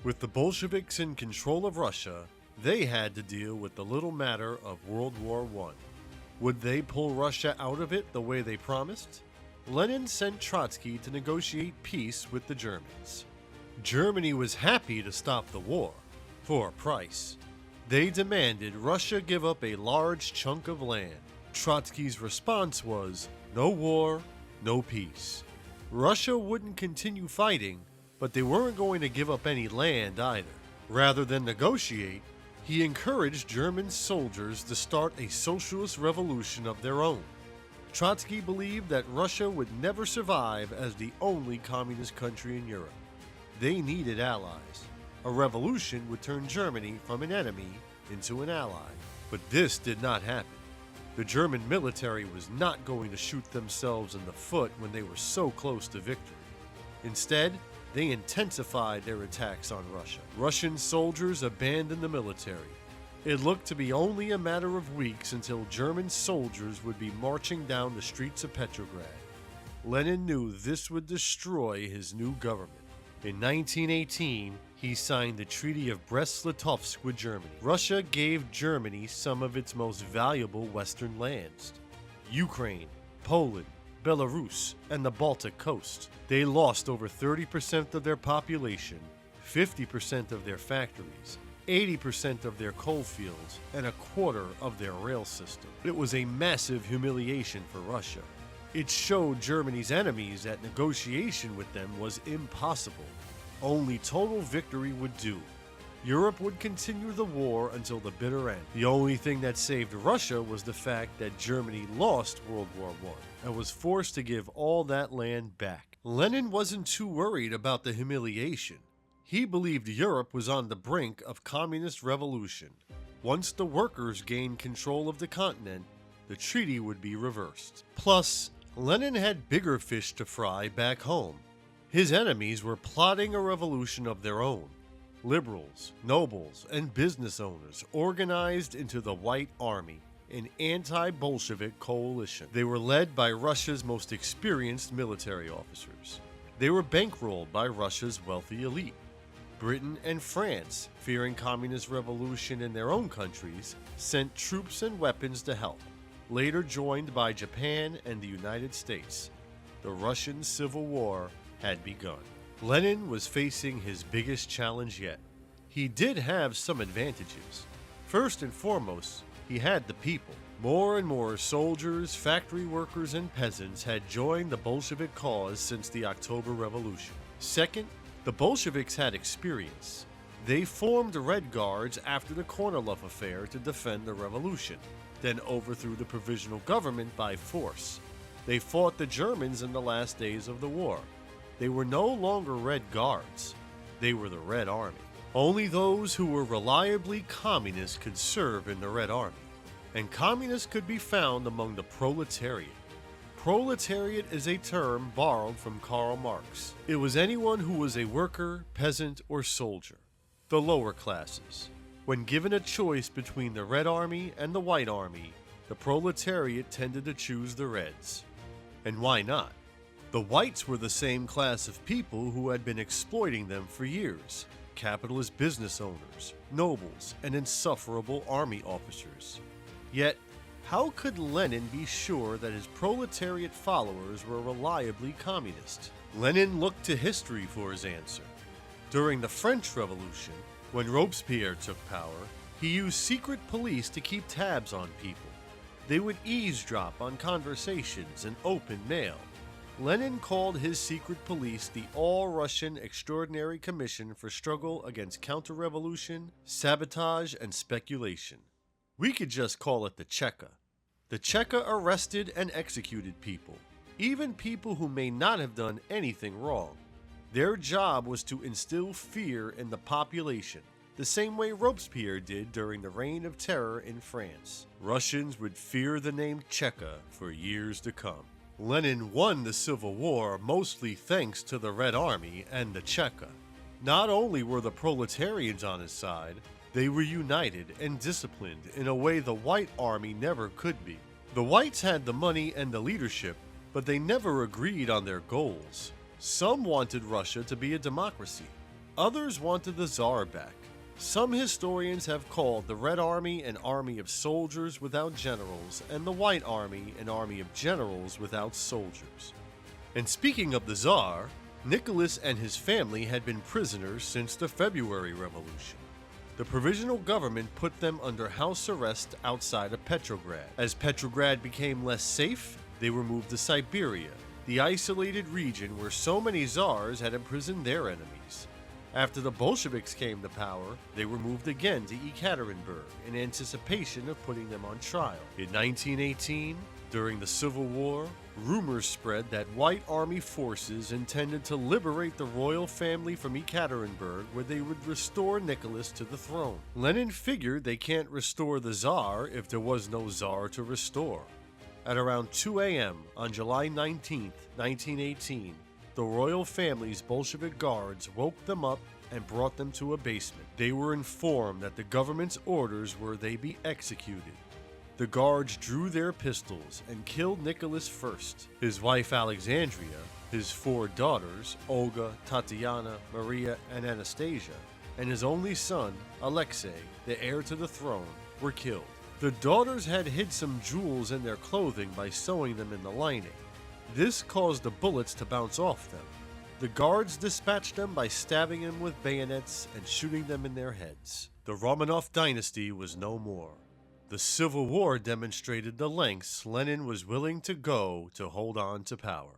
With the Bolsheviks in control of Russia, they had to deal with the little matter of World War I. Would they pull Russia out of it the way they promised? Lenin sent Trotsky to negotiate peace with the Germans. Germany was happy to stop the war, for a price. They demanded Russia give up a large chunk of land. Trotsky's response was, no war, no peace. Russia wouldn't continue fighting, but they weren't going to give up any land either. Rather than negotiate, he encouraged German soldiers to start a socialist revolution of their own. Trotsky believed that Russia would never survive as the only communist country in Europe. They needed allies. A revolution would turn Germany from an enemy into an ally. But this did not happen. The German military was not going to shoot themselves in the foot when they were so close to victory. Instead, they intensified their attacks on Russia. Russian soldiers abandoned the military. It looked to be only a matter of weeks until German soldiers would be marching down the streets of Petrograd. Lenin knew this would destroy his new government. In 1918, he signed the Treaty of Brest-Litovsk with Germany. Russia gave Germany some of its most valuable western lands: Ukraine, Poland, Belarus, and the Baltic coast. They lost over 30% of their population, 50% of their factories, 80% of their coal fields, and a quarter of their rail system. It was a massive humiliation for Russia. It showed Germany's enemies that negotiation with them was impossible. Only total victory would do. Europe would continue the war until the bitter end. The only thing that saved Russia was the fact that Germany lost World War I and was forced to give all that land back. Lenin wasn't too worried about the humiliation. He believed Europe was on the brink of communist revolution. Once the workers gained control of the continent, the treaty would be reversed. Plus, Lenin had bigger fish to fry back home. His enemies were plotting a revolution of their own. Liberals, nobles, and business owners organized into the White Army, an anti-Bolshevik coalition. They were led by Russia's most experienced military officers. They were bankrolled by Russia's wealthy elite. Britain and France, fearing communist revolution in their own countries, sent troops and weapons to help, later joined by Japan and the United States. The Russian Civil War had begun. Lenin was facing his biggest challenge yet. He did have some advantages. First and foremost, he had the people. More and more soldiers, factory workers, and peasants had joined the Bolshevik cause since the October Revolution. Second, the Bolsheviks had experience. They formed the Red Guards after the Kornilov affair to defend the revolution, then overthrew the provisional government by force. They fought the Germans in the last days of the war. They were no longer Red Guards. They were the Red Army. Only those who were reliably communist could serve in the Red Army. And communists could be found among the proletariat. Proletariat is a term borrowed from Karl Marx. It was anyone who was a worker, peasant, or soldier. The lower classes. When given a choice between the Red Army and the White Army, the proletariat tended to choose the Reds. And why not? The Whites were the same class of people who had been exploiting them for years: capitalist business owners, nobles, and insufferable army officers. Yet, how could Lenin be sure that his proletariat followers were reliably communist? Lenin looked to history for his answer. During the French Revolution, when Robespierre took power, he used secret police to keep tabs on people. They would eavesdrop on conversations and open mail. Lenin called his secret police the All-Russian Extraordinary Commission for Struggle Against Counter-Revolution, Sabotage, and Speculation. We could just call it the Cheka. The Cheka arrested and executed people, even people who may not have done anything wrong. Their job was to instill fear in the population, the same way Robespierre did during the Reign of Terror in France. Russians would fear the name Cheka for years to come. Lenin won the Civil War mostly thanks to the Red Army and the Cheka. Not only were the proletarians on his side, they were united and disciplined in a way the White Army never could be. The Whites had the money and the leadership, but they never agreed on their goals. Some wanted Russia to be a democracy. Others wanted the Tsar back. Some historians have called the Red Army an army of soldiers without generals, and the White Army an army of generals without soldiers. And speaking of the Tsar, Nicholas and his family had been prisoners since the February Revolution. The provisional government put them under house arrest outside of Petrograd. As Petrograd became less safe, they were moved to Siberia, the isolated region where so many Tsars had imprisoned their enemies. After the Bolsheviks came to power, they were moved again to Ekaterinburg in anticipation of putting them on trial. In 1918, during the Civil War, rumors spread that White Army forces intended to liberate the royal family from Ekaterinburg, where they would restore Nicholas to the throne. Lenin figured they can't restore the Tsar if there was no Tsar to restore. At around 2 a.m. on July 19, 1918, the royal family's Bolshevik guards woke them up and brought them to a basement. They were informed that the government's orders were they be executed. The guards drew their pistols and killed Nicholas first, his wife Alexandria, his 4 daughters, Olga, Tatiana, Maria, and Anastasia, and his only son, Alexei, the heir to the throne, were killed. The daughters had hid some jewels in their clothing by sewing them in the lining. This caused the bullets to bounce off them. The guards dispatched them by stabbing them with bayonets and shooting them in their heads. The Romanov dynasty was no more. The Civil War demonstrated the lengths Lenin was willing to go to hold on to power.